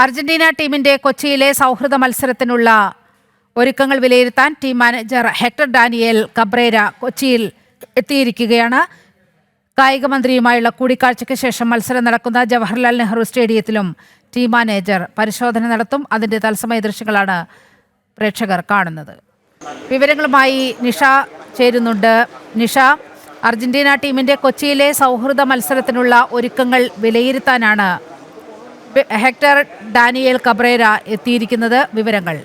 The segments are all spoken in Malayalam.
അർജന്റീന ടീമിന്റെ കൊച്ചിയിലെ സൗഹൃദ മത്സരത്തിനുള്ള ഒരുക്കങ്ങൾ വിലയിരുത്താൻ team manager Hector Daniel Cabrera കൊച്ചിയിൽ എത്തിയിരിക്കുകയാണ്. കായിക മന്ത്രിയുമായുള്ള കൂടിക്കാഴ്ചയ്ക്ക് ശേഷം മത്സരം നടക്കുന്ന ജവഹർലാൽ നെഹ്റു സ്റ്റേഡിയത്തിലും ടീം മാനേജർ പരിശോധന നടത്തും. അതിന്റെ തത്സമയ ദൃശ്യങ്ങളാണ് പ്രേക്ഷകർ കാണുന്നത്. വിവരങ്ങളുമായി നിഷ ചേരുന്നുണ്ട്. നിഷ, അർജന്റീന ടീമിന്റെ കൊച്ചിയിലെ സൗഹൃദ മത്സരത്തിനുള്ള ഒരുക്കങ്ങൾ വിലയിരുത്താനാണ് ഹെക്ടർ ഡാനിയേൽ കബ്രേര എത്തിയിരിക്കുന്നത്. വിവരങ്ങൾ,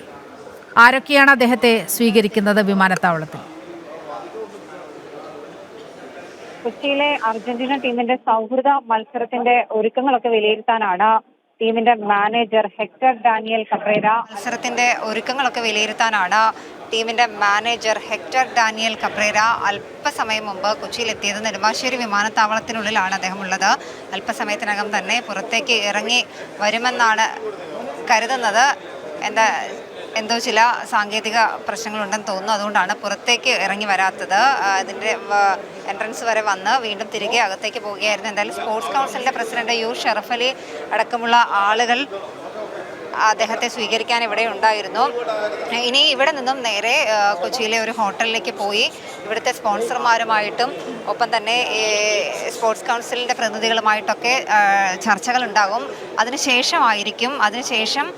ആരൊക്കെയാണ് അദ്ദേഹത്തെ സ്വീകരിക്കുന്നത് വിമാനത്താവളത്തിൽ? കൊച്ചിയിലെ അർജന്റീന ടീമിന്റെ സൗഹൃദ മത്സരത്തിന്റെ ഒരുക്കങ്ങളൊക്കെ വിലയിരുത്താനാണ് ടീമിന്റെ മാനേജർ ഹെക്ടർ ഡാനിയേൽ കബ്രേര അല്പസമയം മുമ്പ് കൊച്ചിയിലെത്തിയത്. നെടുമ്പാശ്ശേരി വിമാനത്താവളത്തിനുള്ളിലാണ് അദ്ദേഹം ഉള്ളത്. അല്പസമയത്തിനകം തന്നെ പുറത്തേക്ക് ഇറങ്ങി വരുമെന്നാണ് കരുതുന്നത്. എന്തോ ചില സാങ്കേതിക പ്രശ്നങ്ങളുണ്ടെന്ന് തോന്നുന്നു, അതുകൊണ്ടാണ് പുറത്തേക്ക് ഇറങ്ങി വരാത്തത്. അതിൻ്റെ എൻട്രൻസ് വരെ വന്ന് വീണ്ടും തിരികെ അകത്തേക്ക് പോവുകയായിരുന്നു. എന്തായാലും സ്പോർട്സ് കൗൺസിലിൻ്റെ പ്രസിഡന്റ് യു ഷറഫ് അലി അടക്കമുള്ള ആളുകൾ അദ്ദേഹത്തെ സ്വീകരിക്കാൻ ഇവിടെ ഉണ്ടായിരുന്നു. ഇനി ഇവിടെ നിന്നും നേരെ കൊച്ചിയിലെ ഒരു ഹോട്ടലിലേക്ക് പോയി ഇവിടുത്തെ സ്പോൺസർമാരുമായിട്ടും ഒപ്പം തന്നെ സ്പോർട്സ് കൗൺസിലിൻ്റെ പ്രതിനിധികളുമായിട്ടൊക്കെ ചർച്ചകൾ ഉണ്ടാകും. അതിനുശേഷം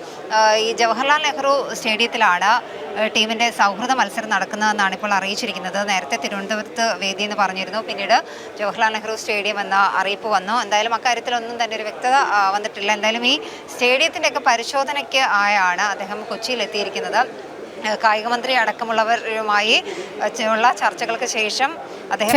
ഈ ജവഹർലാൽ നെഹ്റു സ്റ്റേഡിയത്തിലാണ് ടീമിൻ്റെ സൗഹൃദ മത്സരം നടക്കുന്നതെന്നാണ് ഇപ്പോൾ അറിയിച്ചിരിക്കുന്നത്. നേരത്തെ തിരുവനന്തപുരത്ത് വേദി എന്ന് പറഞ്ഞിരുന്നു, പിന്നീട് ജവഹർലാൽ നെഹ്റു സ്റ്റേഡിയം എന്ന അറിയിപ്പ് വന്നു. എന്തായാലും അക്കാര്യത്തിലൊന്നും തന്നെ ഒരു വ്യക്തത വന്നിട്ടില്ല. എന്തായാലും ഈ സ്റ്റേഡിയത്തിൻ്റെയൊക്കെ പരിശോധനയ്ക്ക് ആയാണ് അദ്ദേഹം കൊച്ചിയിലെത്തിയിരിക്കുന്നത്. കായിക മന്ത്രി അടക്കമുള്ളവരുമായി ഉള്ള ചർച്ചകൾക്ക് ശേഷം അദ്ദേഹം